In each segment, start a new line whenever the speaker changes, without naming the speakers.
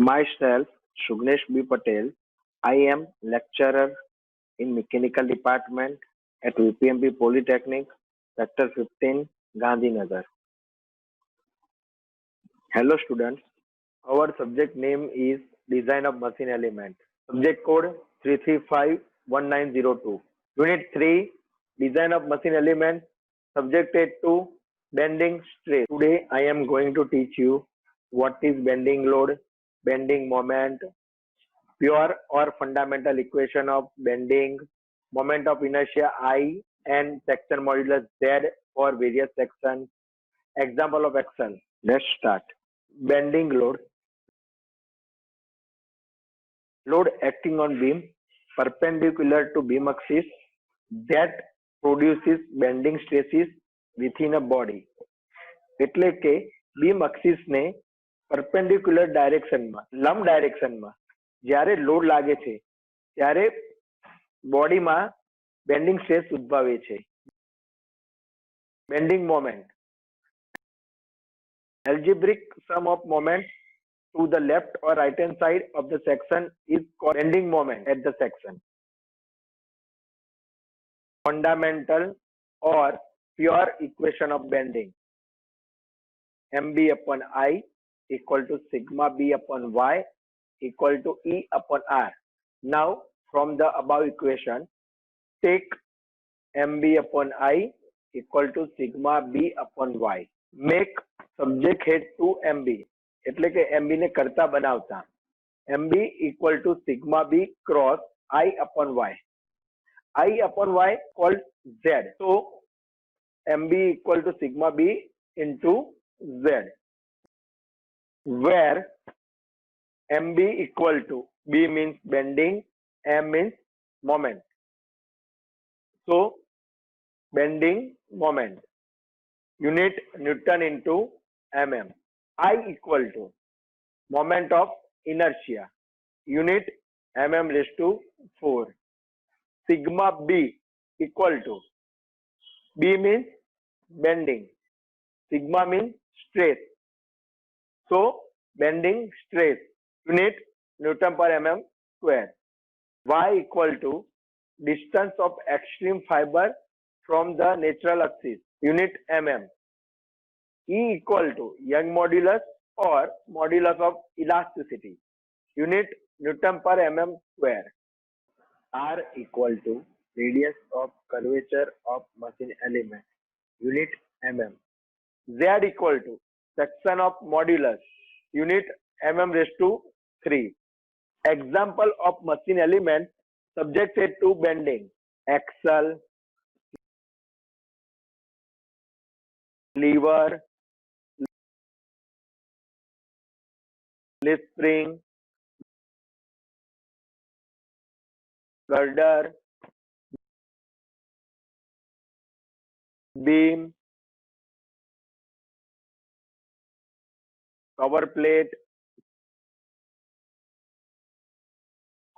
Myself, Shugnesh B. Patel. I am lecturer in Mechanical Department at UPMB Polytechnic, Sector 15, Gandhinagar. Hello students, our subject name is Design of Machine Element. Subject code 3351902. Unit 3, Design of Machine Element. Subjected to Bending Stress. Today I am going to teach you what is bending load, bending moment, pure or fundamental equation of bending, moment of inertia I, and section modulus Z for various sections. Example of action. Let's start. Bending load. Load acting on beam perpendicular to beam axis that produces bending stresses within a body. એટલે કે beam axis ને perpendicular direction માં લંબ direction માં જ્યારે load લાગે છે ત્યારે બોડીમાં બેન્ડિંગ સ્ટ્રેસ ઉદ્ભવે છે. Bending moment. Algebraic sum of moment to the left or right hand side of the section is called bending moment at the section. Fundamental or pure equation of bending. Mb upon I equal to sigma b upon y equal to E upon R. Now from the above equation, take Mb upon I equal to sigma b upon y. Make subject head to Mb. એટલે કે MB ને કરતા બનાવતા. MB equal to sigma b cross I upon y. I upon y called Z. So MB equal to sigma b into Z, where MB equal to B means bending, M means moment. So bending moment. Unit Newton into mm. I equal to moment of inertia. Unit mm raised to 4. Sigma b equal to B means bending. Sigma means stress. So bending stress. Unit Newton per mm square. Y equal to distance of extreme fiber from the natural axis. Unit mm. E equal to Young modulus or modulus of elasticity. Unit Newton per mm square. R equal to radius of curvature of machine element. Unit mm. Z equal to section of modulus. Unit mm raised to 3. Example of machine element subjected to bending. Axle, lever, leaf spring, girder, beam, cover plate,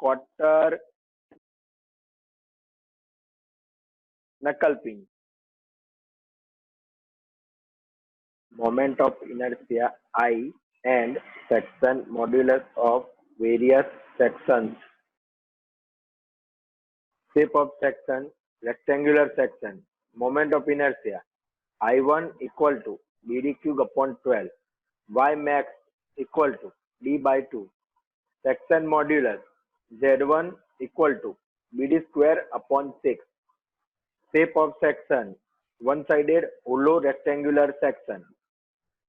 cotter, knuckle pin. Moment of inertia I and section modulus of various sections. Shape of section, rectangular section. Moment of inertia I1 equal to BD cube upon 12. Y max equal to D by 2. Section modulus Z1 equal to BD square upon 6. Shape of section, one-sided hollow rectangular section.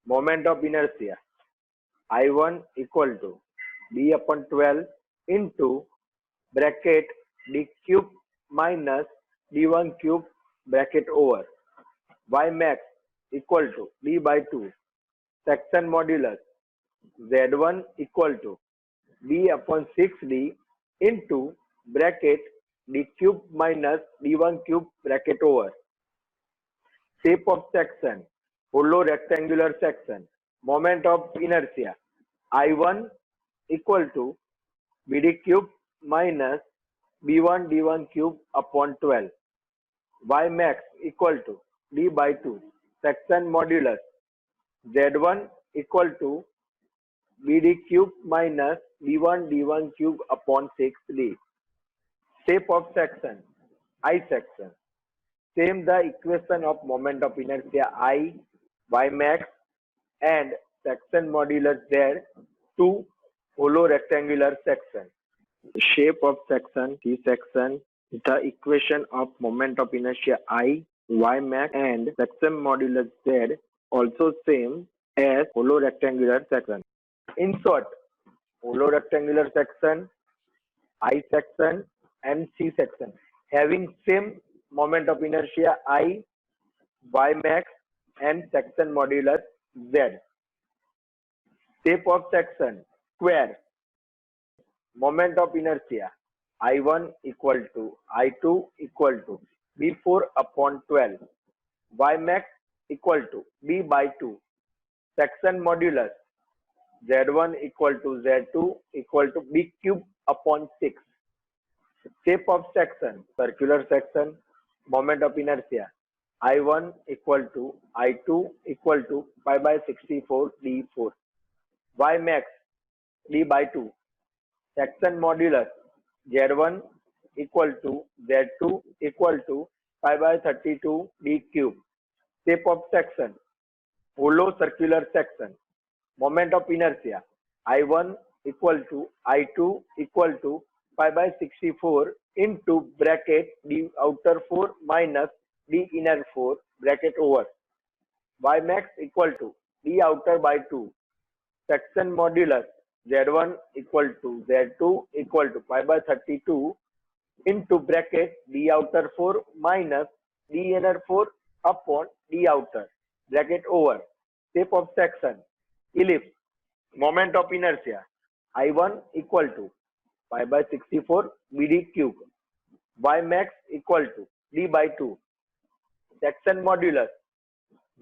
Moment of inertia I1 equal to B upon 12 into bracket D cube minus D1 cube bracket over. Y max equal to D by 2. Section modulus Z1 equal to B upon 6D into bracket D cube minus D1 cube bracket over. Shape of section, hollow rectangular section. Moment of inertia I1 equal to BD cube minus B1 D1 cube upon 12. Y max equal to D by 2. Section modulus Z1 equal to BD cube minus B1 D1 cube upon 6D. Shape of section, I section. Same the equation of moment of inertia I, Y max and section modulus Z to hollow rectangular section. Shape of section, T section, the equation of moment of inertia I, Y max and section modulus Z also same as hollow rectangular section. In short, hollow rectangular section, I section and C section having same moment of inertia I, Y max and section modulus Z. Shape of section, square. Moment of inertia I1 equal to I2 equal to B4 upon 12. Y max equal to B by 2. Section modulus Z1 equal to Z2 equal to B cube upon 6. Shape of section, circular section. Moment of inertia I1 equal to I2 equal to pi by 64 D4. Y max D by 2. Section modulus Z1 equal to Z2 equal to pi by 32 D cube. Shape of section, hollow circular section. Moment of inertia I1 equal to I2 equal to pi by 64 into bracket D outer 4 minus D inner 4 bracket over. Y max equal to D outer by 2. Section modulus Z1 equal to Z2 equal to pi by 32 into bracket D outer 4 minus D inner 4 upon D outer bracket over. Shape of section, ellipse. Moment of inertia I1 equal to pi by 64 BD cube. Y max equal to D by 2. Section modulus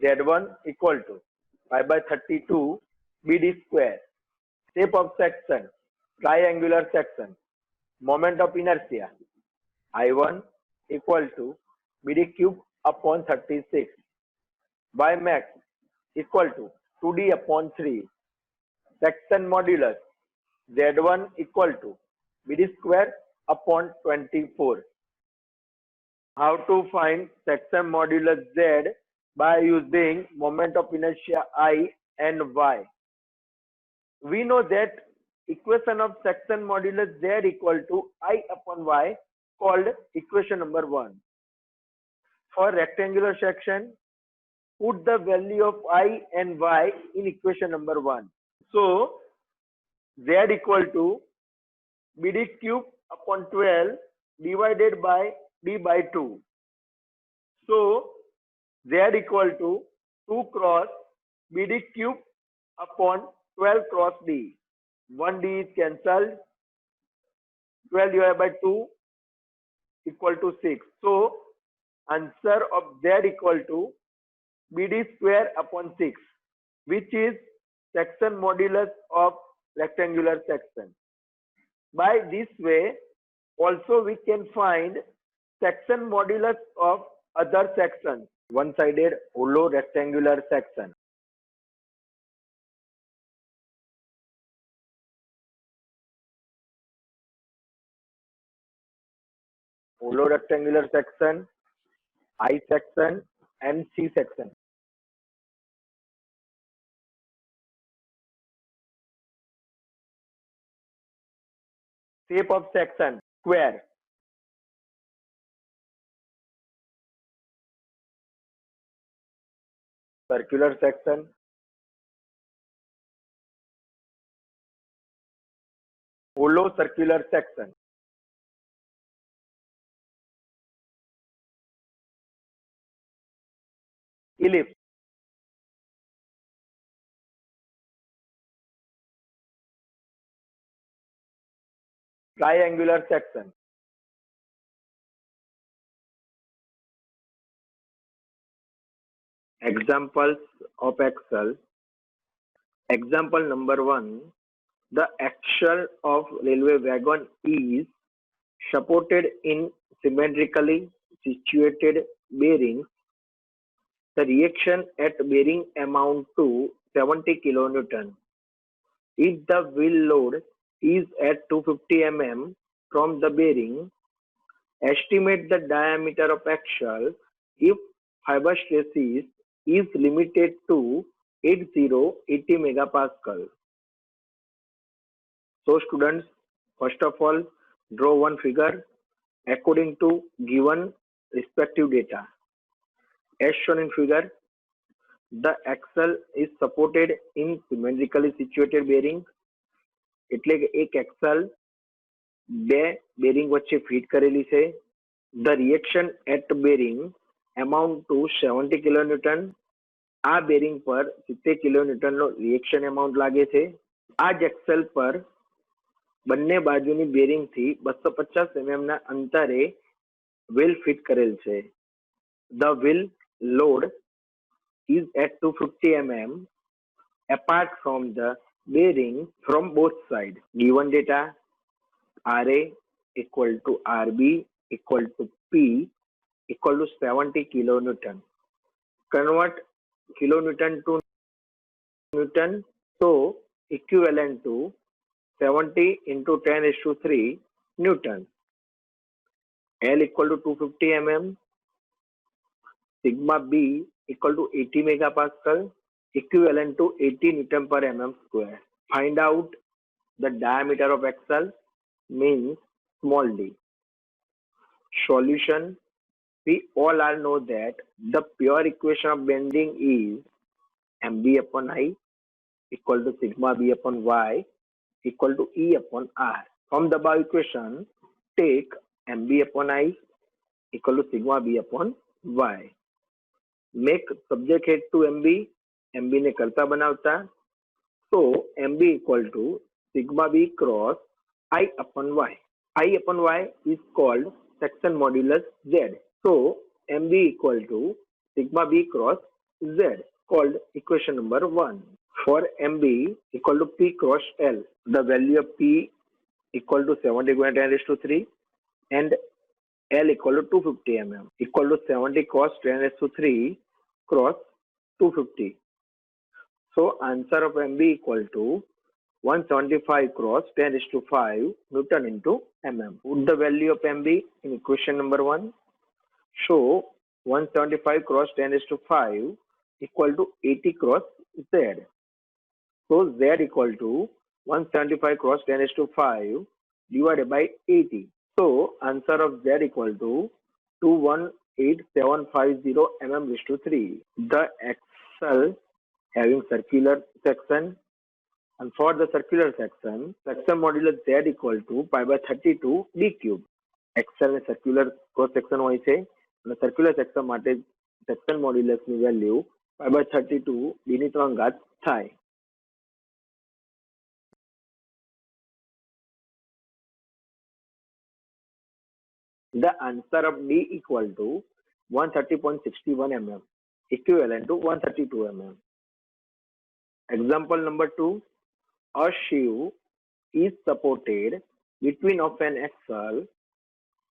Z1 equal to pi by 32 BD square. Shape of section, triangular section. Moment of inertia I1 equal to BD cube upon 36. Y max equal to 2D upon 3. Section modulus Z1 equal to BD square upon 24. How to find section modulus Z by using moment of inertia I and Y. We know that equation of section modulus Z equal to I upon Y called equation number 1. For rectangular section, put the value of I and Y in equation number 1. So, Z equal to BD cube upon 12 divided by D by 2. So, Z equal to 2 cross BD cube upon 12 cross D. 1D is cancelled. 12 divided by 2 equal to 6. So, answer of Z equal to BD square upon 6, which is section modulus of rectangular section. By this way, also we can find section modulus of other sections, one-sided hollow rectangular section. Hollow rectangular section, I section and C section. Shape of section, square. Circular section, hollow circular section. Ellipse. Triangular section. Examples of axle. Example number 1. The axle of railway wagon is supported in symmetrically situated bearings. The reaction at bearing amount to 70 kilonewton. If the wheel load is at 250 mm from the bearing, estimate the diameter of axle if fiber stresses is limited to 80 megapascal. So students, first of all, draw one figure according to given respective data. As shown in figure, the axle is supported in symmetrically situated bearing. એટલે કે એક axle બે bearing વચ્ચે fit કરેલી છે. The reaction at bearing amount to 70 kilonewton. આ bearing પર 70 kilonewton નો reaction amount લાગે છે. આ જ axle પર બંને બાજુની bearing થી 250 mm ના અંતરે wheel ફિટ કરેલ છે. The wheel load is at 250 mm apart from the bearing from both sides. Given data, RA equal to RB equal to P equal to 70 kilonewton. Convert kilonewton to newton, so equivalent to 70 into 10 is to 3 newton. L equal to 250 mm, sigma B equal to 80 megapascal, equivalent to 80 newton per mm square. Find out the diameter of axle, means small d. Solution: we all are know that the pure equation of bending is mb upon I equal to sigma b upon y equal to E upon R. From the above equation, take mb upon I equal to sigma b upon y. Make subject head to mb ने करता बनावता, so mb equal to sigma b cross I upon y. I upon y is called section modulus z. So mb equal to sigma b cross z, called equation number 1. For mb equal to p cross l, the value of p equal to 70 × 10 raised to 3 and L equal to 250 mm equal to 70 cos 10 raised to 3 cross 250. So answer of mb equal to 175 cross 10 raised to 5 Newton into mm. Put the value of mb in equation number 1. So 175 cross 10 raised to 5 equal to 80 cross z. So z equal to 175 cross 10 raised to 5 divided by 80. So answer of z equal to 218,750 mm raised to 3. The axle having circular section, and for the circular section modulus z equal to pi by 32 d cube. Axle circular cross section હોય છે અને circular section માટે section modulus ની value pi by 32 d ની 3 ઘાત થાય. The answer of D equal to 130.61 mm, equivalent to 132 mm. Example number 2. A sheave is supported between of an axle.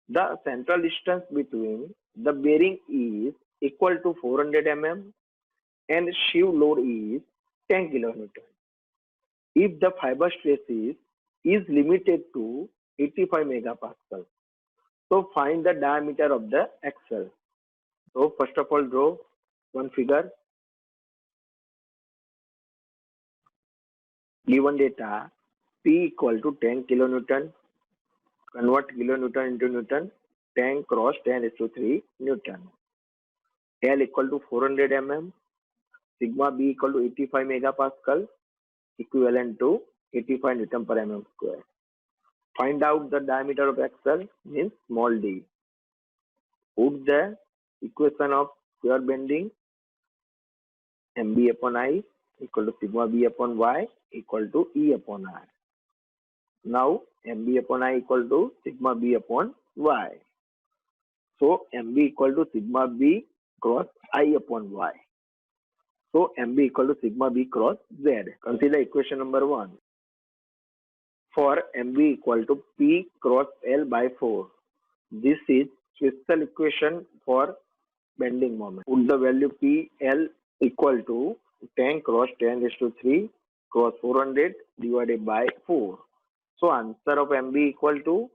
The central distance between the bearing is equal to 400 mm and sheave load is 10 kilonewton. If the fiber stresses is limited to 85 megapascal, so find the diameter of the axle. So first of all, draw one figure. Given data, P equal to 10 kilonewton. Convert kilonewton into newton. 10 cross 10 is to 3 newton. L equal to 400 mm. Sigma B equal to 85 megapascal, equivalent to 85 newton per mm square. Find out the diameter of axle, means small d. Put the equation of pure bending, mb upon I equal to sigma b upon y equal to E upon R. Now mb upon I equal to sigma b upon y. So mb equal to sigma b cross I upon y. So mb equal to sigma b cross z. Consider equation number 1. For mb equal to p cross l by 4. This is special equation for bending moment. Put the value p l equal to 10 cross 10 raised to 3 cross 400 divided by 4. So answer of MB equal to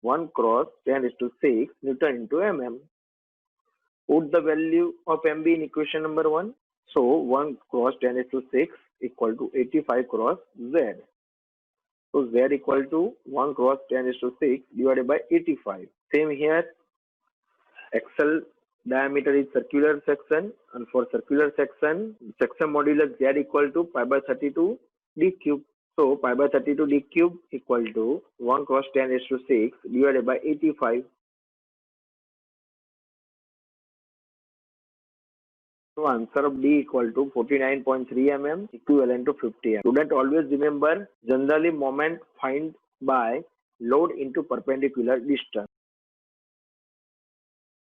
1 cross 10 raised to 6 Newton into mm. Put the value of MB in equation number 1. So 1 cross 10 raised to 6 equal to 85 cross Z. So Z equal to 1 cross 10 raised to 6 divided by 85. Same here. Axle diameter is circular section, and for circular section modulus Z equal to pi by 32 d cube. So pi by 32 d cube equal to 1 cross 10 raised to 6 divided by 85. So answer of D equal to 49.3 mm equivalent to 50 mm. Student, always remember, generally moment find by load into perpendicular distance.